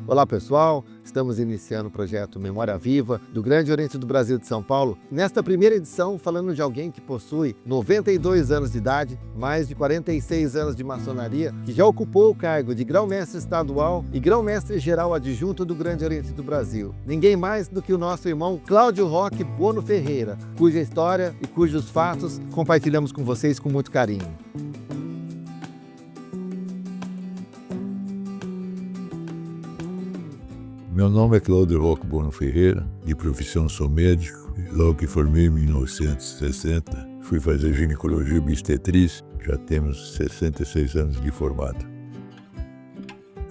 Olá pessoal, estamos iniciando o projeto Memória Viva do Grande Oriente do Brasil de São Paulo. Nesta primeira edição, falando de alguém que possui 92 anos de idade, mais de 46 anos de maçonaria, que já ocupou o cargo de grão-mestre estadual e grão-mestre geral adjunto do Grande Oriente do Brasil. Ninguém mais do que o nosso irmão Cláudio Roque Bono Ferreira, cuja história e cujos fatos compartilhamos com vocês com muito carinho. Meu nome é Cláudio Roque Bono Ferreira, de profissão sou médico. Logo que formei em 1960, fui fazer ginecologia e obstetrícia, já temos 66 anos de formado.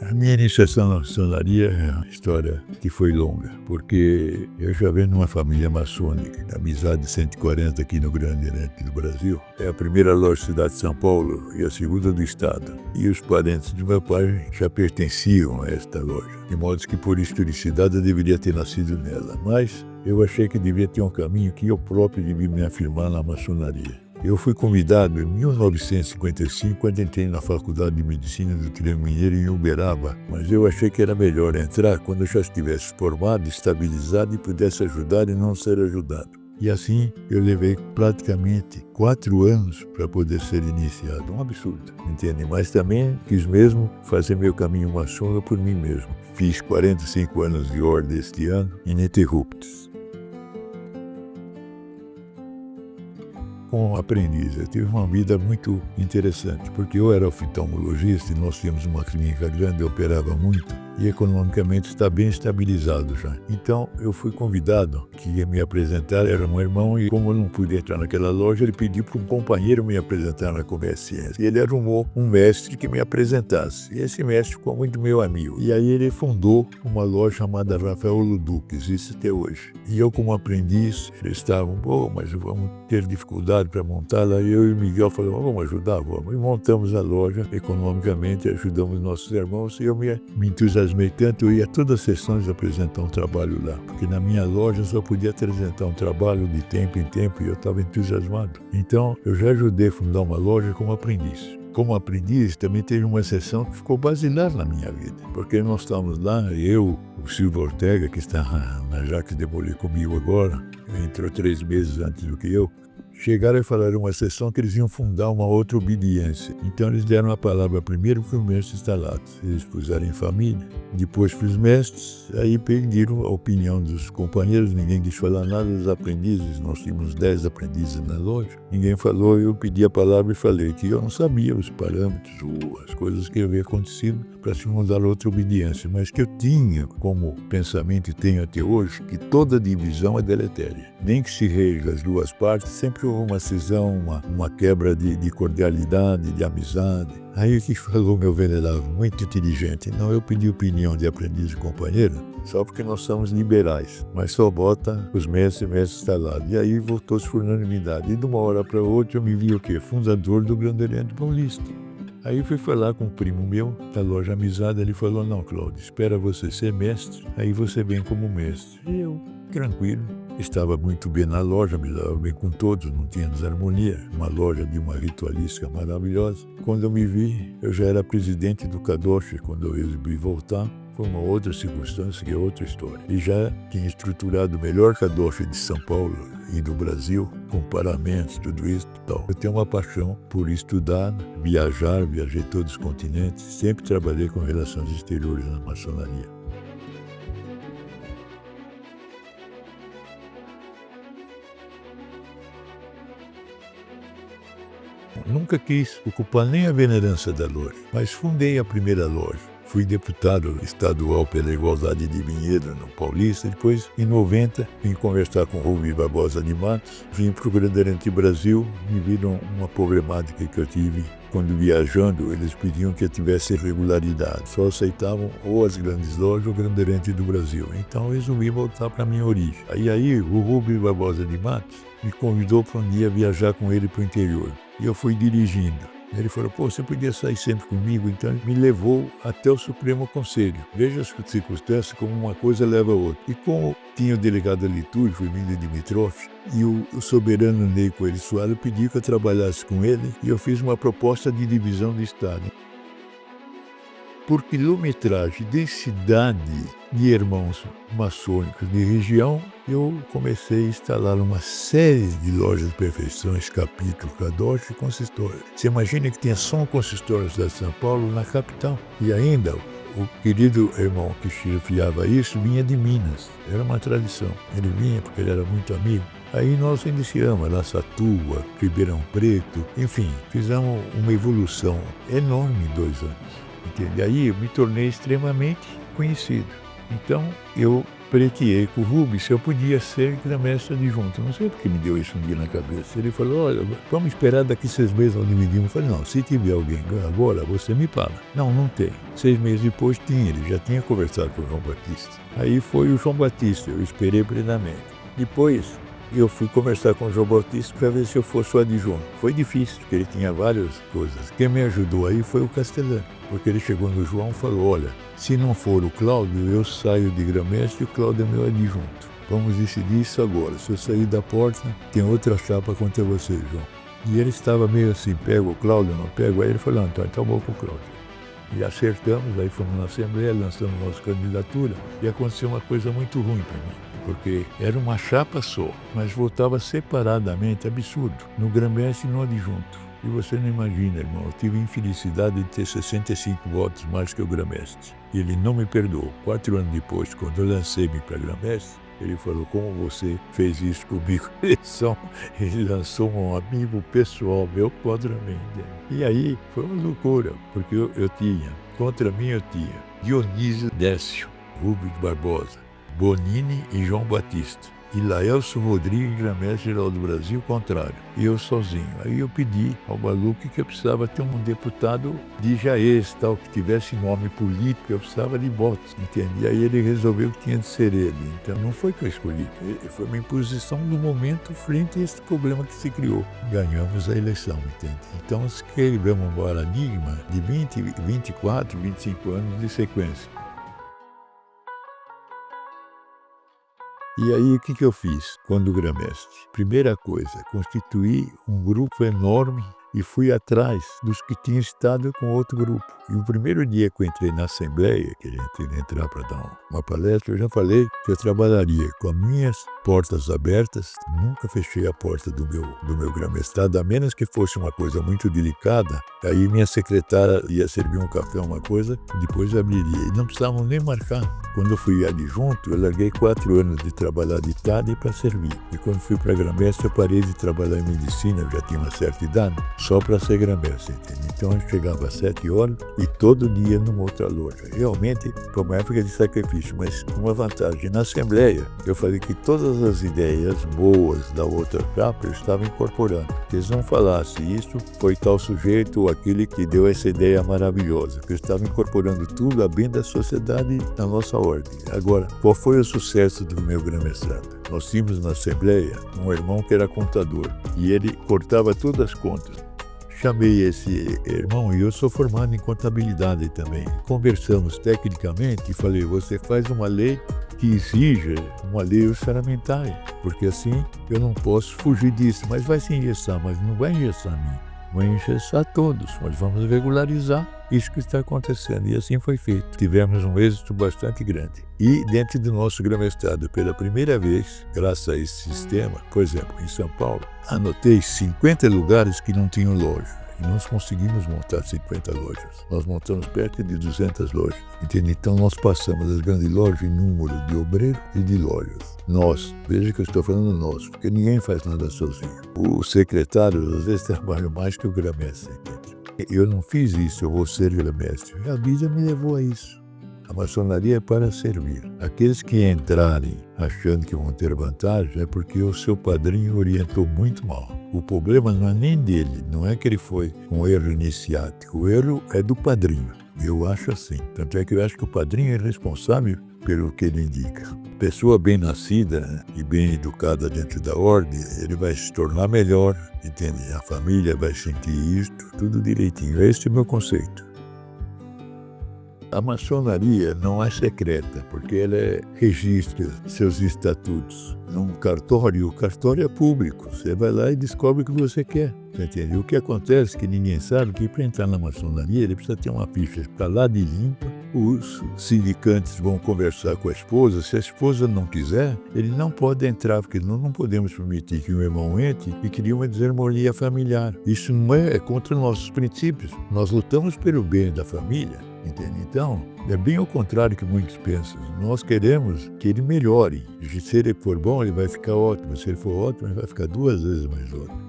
A minha iniciação na maçonaria é uma história que foi longa, porque eu já venho numa família maçônica, da Amizade 140 aqui no Grande Oriente do Brasil. É a primeira loja da cidade de São Paulo e a segunda do estado. E os parentes do meu pai já pertenciam a esta loja, de modo que por historicidade eu deveria ter nascido nela. Mas eu achei que devia ter um caminho que eu próprio devia me afirmar na maçonaria. Eu fui convidado em 1955, quando entrei na Faculdade de Medicina do Triângulo Mineiro em Uberaba, mas eu achei que era melhor entrar quando eu já estivesse formado, estabilizado e pudesse ajudar e não ser ajudado. E assim eu levei praticamente 4 anos para poder ser iniciado. Um absurdo, entende? Mas também quis mesmo fazer meu caminho maçônico por mim mesmo. Fiz 45 anos de ordem este ano, ininterruptos. Como aprendiz, eu tive uma vida muito interessante, porque eu era oftalmologista e nós tínhamos uma clínica grande, eu operava muito e economicamente está bem estabilizado já. Então eu fui convidado, que ia me apresentar, era um irmão e como eu não pude entrar naquela loja, ele pediu para um companheiro me apresentar na Comércio Ciência. E ele arrumou um mestre que me apresentasse. E esse mestre ficou muito meu amigo. E aí ele fundou uma loja chamada Rafael Luduc, existe até hoje. E eu como aprendiz, eles estavam, mas vamos ter dificuldade para montá-la. E eu e o Miguel falamos, vamos ajudar, vamos. E montamos a loja, economicamente ajudamos nossos irmãos e eu me entusiasmei tanto, eu ia a todas as sessões apresentar um trabalho lá, porque na minha loja eu só podia apresentar um trabalho de tempo em tempo e eu estava entusiasmado. Então eu já ajudei a fundar uma loja como aprendiz. Como aprendiz, também teve uma sessão que ficou basilar na minha vida, porque nós estávamos lá, eu, o Silvio Ortega, que está na Jacques de Molay comigo agora, entrou 3 meses antes do que eu, chegaram e falaram uma sessão que eles iam fundar uma outra obediência. Então eles deram a palavra primeiro para o mestre instalado. Eles puseram em família, depois para os mestres, aí pediram a opinião dos companheiros, ninguém quis falar nada dos aprendizes, nós tínhamos 10 aprendizes na loja. Ninguém falou, eu pedi a palavra e falei que eu não sabia os parâmetros ou as coisas que haviam acontecido para se mudar outra obediência, mas que eu tinha como pensamento e tenho até hoje que toda divisão é deletéria. Nem que se reja as duas partes, sempre houve uma cisão, uma quebra de cordialidade, de amizade. Aí o que falou meu venerável, muito inteligente, não, eu pedi opinião de aprendiz e companheiro, só porque nós somos liberais, mas só bota os mestres instalados. E aí voltou-se por unanimidade. E de uma hora para outra eu me vi o quê? Fundador do Grande Oriente Paulista. Aí fui falar com um primo meu, da loja Amizade, ele falou, não, Cláudio, espera você ser mestre, aí você vem como mestre. E eu, tranquilo, estava muito bem na loja, me dava bem com todos, não tinha desarmonia, uma loja de uma ritualística maravilhosa. Quando eu me vi, eu já era presidente do Kadosh, quando eu resolvi voltar. Foi uma outra circunstância, que é outra história. E já tinha estruturado o melhor Kadosh de São Paulo e do Brasil, com paramentos, tudo isso e tal. Eu tenho uma paixão por estudar, viajar, viajei todos os continentes, sempre trabalhei com relações exteriores na maçonaria. Nunca quis ocupar nem a venerância da loja, mas fundei a primeira loja. Fui deputado estadual pela igualdade de Vinhedo no Paulista. Depois, em 90, vim conversar com Rubem Barbosa de Matos. Vim para o Grande Oriente Brasil e viram uma problemática que eu tive. Quando viajando, eles pediam que eu tivesse regularidade. Só aceitavam ou as grandes lojas ou o Grande Oriente do Brasil. Então, eu resolvi voltar para a minha origem. Aí o Rubem Barbosa de Matos me convidou para um dia viajar com ele para o interior. E eu fui dirigindo. Ele falou, pô, você podia sair sempre comigo, então ele me levou até o Supremo Conselho. Veja as circunstâncias como uma coisa leva a outra. E como tinha o delegado da litúrgica, o Emílio Dimitrov, e o soberano Ney Coelho Soares pediu que eu trabalhasse com ele, e eu fiz uma proposta de divisão do Estado. Por quilometragem de cidade de irmãos maçônicos de região, eu comecei a instalar uma série de lojas de perfeições, capítulo, cadoche e consistório. Você imagina que tinha só um consistório da São Paulo na capital. E ainda, o querido irmão que chefiava isso vinha de Minas. Era uma tradição. Ele vinha porque ele era muito amigo. Aí nós iniciamos Araçatuba, Ribeirão Preto, enfim, fizemos uma evolução enorme em 2 anos. Entende? Aí eu me tornei extremamente conhecido. Então eu pleiteei com o Rubens se eu podia ser grã-mestre adjunto. Não sei porque me deu isso um dia na cabeça. Ele falou, olha, vamos esperar daqui 6 meses nós dividimos. Eu falei, não, se tiver alguém agora, você me fala. Não, não tem. 6 meses depois tinha, ele já tinha conversado com o João Batista. Aí foi o João Batista, eu esperei plenamente. Depois eu fui conversar com o João Batista para ver se eu fosse o adjunto. Foi difícil, porque ele tinha várias coisas. Quem me ajudou aí foi o Castelano, porque ele chegou no João e falou, olha, se não for o Cláudio, eu saio de grã-mestre e o Cláudio é meu adjunto. Vamos decidir isso agora. Se eu sair da porta, tem outra chapa contra você, João. E ele estava meio assim, pega o Cláudio, não pega. Aí ele falou, não, então bom com o Cláudio. E acertamos, aí fomos na Assembleia, lançamos nossa candidatura e aconteceu uma coisa muito ruim para mim. Porque era uma chapa só, mas votava separadamente, absurdo, no grã-mestre e no adjunto. E você não imagina, irmão, eu tive a infelicidade de ter 65 votos mais que o grã-mestre. E ele não me perdoou. 4 anos depois, quando eu lancei-me para grã-mestre, ele falou, como você fez isso comigo? Ele lançou um amigo pessoal meu contra mim. E aí foi uma loucura, porque eu tinha, contra mim eu tinha Dionísio Décio, Rubens Barbosa, Bonini e João Batista. E Laelso Rodrigues, grã-mestre geral do Brasil, contrário. E eu sozinho. Aí eu pedi ao Baluque que eu precisava ter um deputado de Jaez, tal, que tivesse nome político, eu precisava de votos, entende? E aí ele resolveu que tinha de ser ele. Então não foi que eu escolhi, foi uma imposição do momento frente a esse problema que se criou. Ganhamos a eleição, entende? Então quebramos um paradigma de 20, 24, 25 anos de sequência. E aí, o que eu fiz quando grã-mestre? Primeira coisa, constituí um grupo enorme e fui atrás dos que tinham estado com outro grupo. E o primeiro dia que eu entrei na Assembleia, que a gente ia entrar para dar uma palestra, eu já falei que eu trabalharia com as minhas portas abertas, nunca fechei a porta do meu grã-mestrado, a menos que fosse uma coisa muito delicada, aí minha secretária ia servir um café, uma coisa, depois abriria. E não precisavam nem marcar. Quando eu fui adjunto, eu larguei 4 anos de trabalhar de tarde para servir. E quando fui para grã-mestre, eu parei de trabalhar em medicina, eu já tinha uma certa idade, só para ser grã-mestre, entende? Então eu chegava às 7 horas e todo dia numa outra loja. Realmente foi uma época de sacrifício, mas uma vantagem. Na Assembleia, eu falei que todas as ideias boas da outra chapa eu estava incorporando. Se eles não falassem isso, foi tal sujeito ou aquele que deu essa ideia maravilhosa. Eu estava incorporando tudo a bem da sociedade na nossa ordem. Agora, qual foi o sucesso do meu grã-mestrado? Nós tínhamos na Assembleia um irmão que era contador e ele cortava todas as contas. Chamei esse irmão e eu sou formado em contabilidade também. Conversamos tecnicamente e falei, você faz uma lei que exija uma lei orçamentária, porque assim eu não posso fugir disso, mas vai se engessar, mas não vai engessar a mim. Vai engessar todos, mas vamos regularizar isso que está acontecendo. E assim foi feito. Tivemos um êxito bastante grande. E dentro do nosso grã-mestrado, pela primeira vez, graças a esse sistema, por exemplo, em São Paulo, anotei 50 lugares que não tinham loja. E nós conseguimos montar 50 lojas. Nós montamos perto de 200 lojas. Entende? Então nós passamos das grandes lojas em número de obreiros e de lojas. Nós, veja que eu estou falando nós, porque ninguém faz nada sozinho. O secretário às vezes trabalha mais que o grã-mestre. Eu não fiz isso, eu vou ser grã-mestre. A vida me levou a isso. A maçonaria é para servir. Aqueles que entrarem achando que vão ter vantagem é porque o seu padrinho orientou muito mal. O problema não é nem dele, não é que ele foi um erro iniciático. O erro é do padrinho. Eu acho assim. Tanto é que eu acho que o padrinho é responsável pelo que ele indica. pessoa bem nascida e bem educada dentro da ordem, ele vai se tornar melhor, entende? A família vai sentir isso, tudo direitinho. Esse é o meu conceito. A maçonaria não é secreta, porque ela registra seus estatutos num cartório. O cartório é público. Você vai lá e descobre o que você quer. Você entende? O que acontece é que ninguém sabe que para entrar na maçonaria ele precisa ter uma ficha para lá de limpa. Os sindicantes vão conversar com a esposa. Se a esposa não quiser, ele não pode entrar, porque nós não podemos permitir que o irmão entre e crie uma desarmonia familiar. Isso não é contra nossos princípios. Nós lutamos pelo bem da família. Entende? Então, é bem ao contrário que muitos pensam. Nós queremos que ele melhore. E se ele for bom, ele vai ficar ótimo. Se ele for ótimo, ele vai ficar 2 vezes mais ótimo.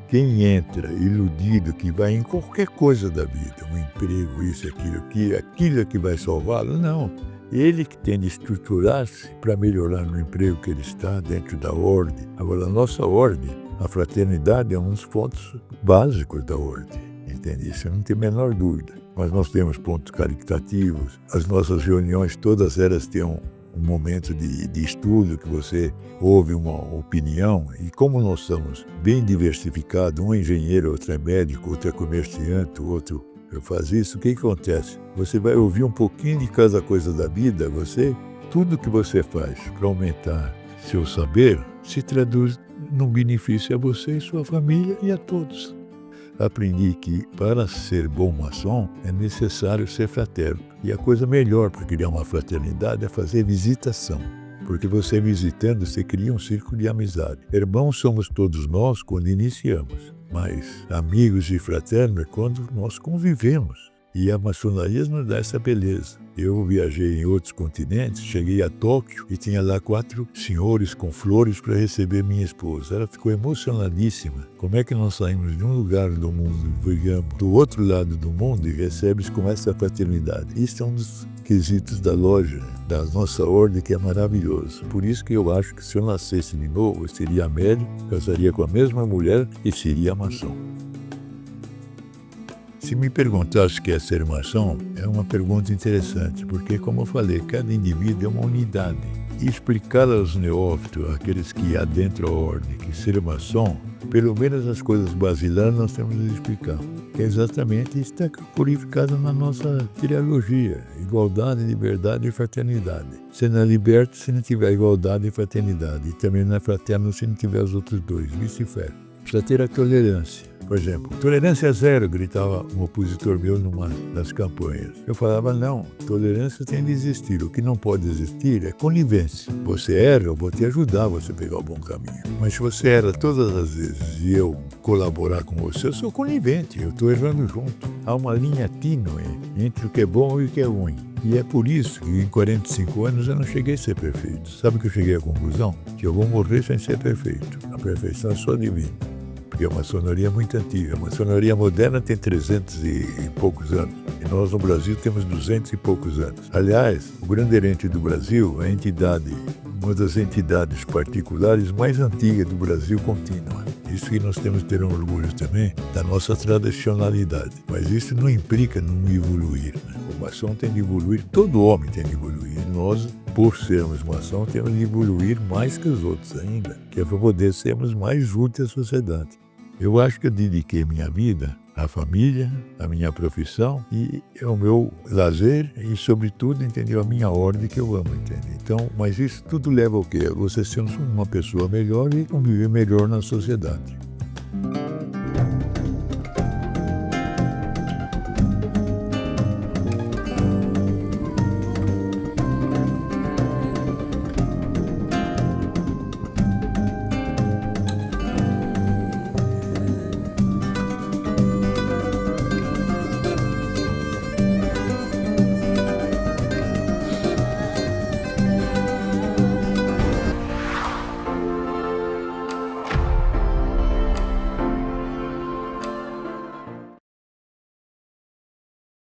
Quem entra iludido que vai em qualquer coisa da vida, um emprego, isso, aquilo é que vai salvá-lo, não. Ele que tem de estruturar-se para melhorar no emprego que ele está, dentro da ordem. Agora, a nossa ordem, a fraternidade, é um dos pontos básicos da ordem. Entende? Isso não tem a menor dúvida. Mas nós temos pontos caritativos. As nossas reuniões, todas elas têm um momento de estudo, que você ouve uma opinião. E como nós somos bem diversificados, um é engenheiro, outro é médico, outro é comerciante, outro faz isso, o que acontece? Você vai ouvir um pouquinho de cada coisa da vida, tudo que você faz para aumentar seu saber se traduz num benefício a você e sua família e a todos. Aprendi que para ser bom maçom é necessário ser fraterno. E a coisa melhor para criar uma fraternidade é fazer visitação. Porque você visitando, você cria um círculo de amizade. Irmãos somos todos nós quando iniciamos, mas amigos e fraternos é quando nós convivemos. E a maçonaria nos dá essa beleza. Eu viajei em outros continentes, cheguei a Tóquio e tinha lá 4 senhores com flores para receber minha esposa. Ela ficou emocionadíssima. Como é que nós saímos de um lugar do mundo e chegamos do outro lado do mundo e recebes com essa fraternidade? Isso é um dos quesitos da loja, da nossa ordem, que é maravilhoso. Por isso que eu acho que se eu nascesse de novo, eu seria médico, casaria com a mesma mulher e seria maçom. Se me perguntasse o que é ser maçom, é uma pergunta interessante, porque, como eu falei, cada indivíduo é uma unidade. E explicar aos neófitos, aqueles que adentram a ordem, que ser maçom, pelo menos as coisas basilares nós temos de explicar. Que é exatamente isso que está purificado na nossa trilogia: igualdade, liberdade e fraternidade. Você não é liberto se não tiver igualdade e fraternidade, e também não é fraterno se não tiver os outros dois, vice-versa. Precisa ter a tolerância. Por exemplo, tolerância zero, gritava um opositor meu numa das campanhas. Eu falava, não, tolerância tem de existir. O que não pode existir é conivência. Você erra, eu vou te ajudar você a pegar o bom caminho. Mas se você erra todas as vezes e eu colaborar com você, eu sou conivente, eu estou errando junto. Há uma linha tênue entre o que é bom e o que é ruim. E é por isso que em 45 anos eu não cheguei a ser perfeito. Sabe que eu cheguei à conclusão? Que eu vou morrer sem ser perfeito. A perfeição é só divina. Porque a maçonaria é muito antiga. A maçonaria moderna tem 300 e poucos anos. E nós no Brasil temos 200 e poucos anos. Aliás, o Grande Oriente do Brasil é a entidade, uma das entidades particulares mais antigas do Brasil contínua. Isso que nós temos que ter um orgulho também da nossa tradicionalidade. Mas isso não implica não evoluir, né? O maçom tem de evoluir, todo homem tem de evoluir. Nós, por sermos maçom, temos de evoluir mais que os outros ainda, que é para poder sermos mais úteis à sociedade. Eu acho que eu dediquei minha vida à família, à minha profissão e ao meu lazer e, sobretudo, entendeu, a minha ordem que eu amo, entende? Então, mas isso tudo leva ao quê? Você ser uma pessoa melhor e conviver melhor na sociedade.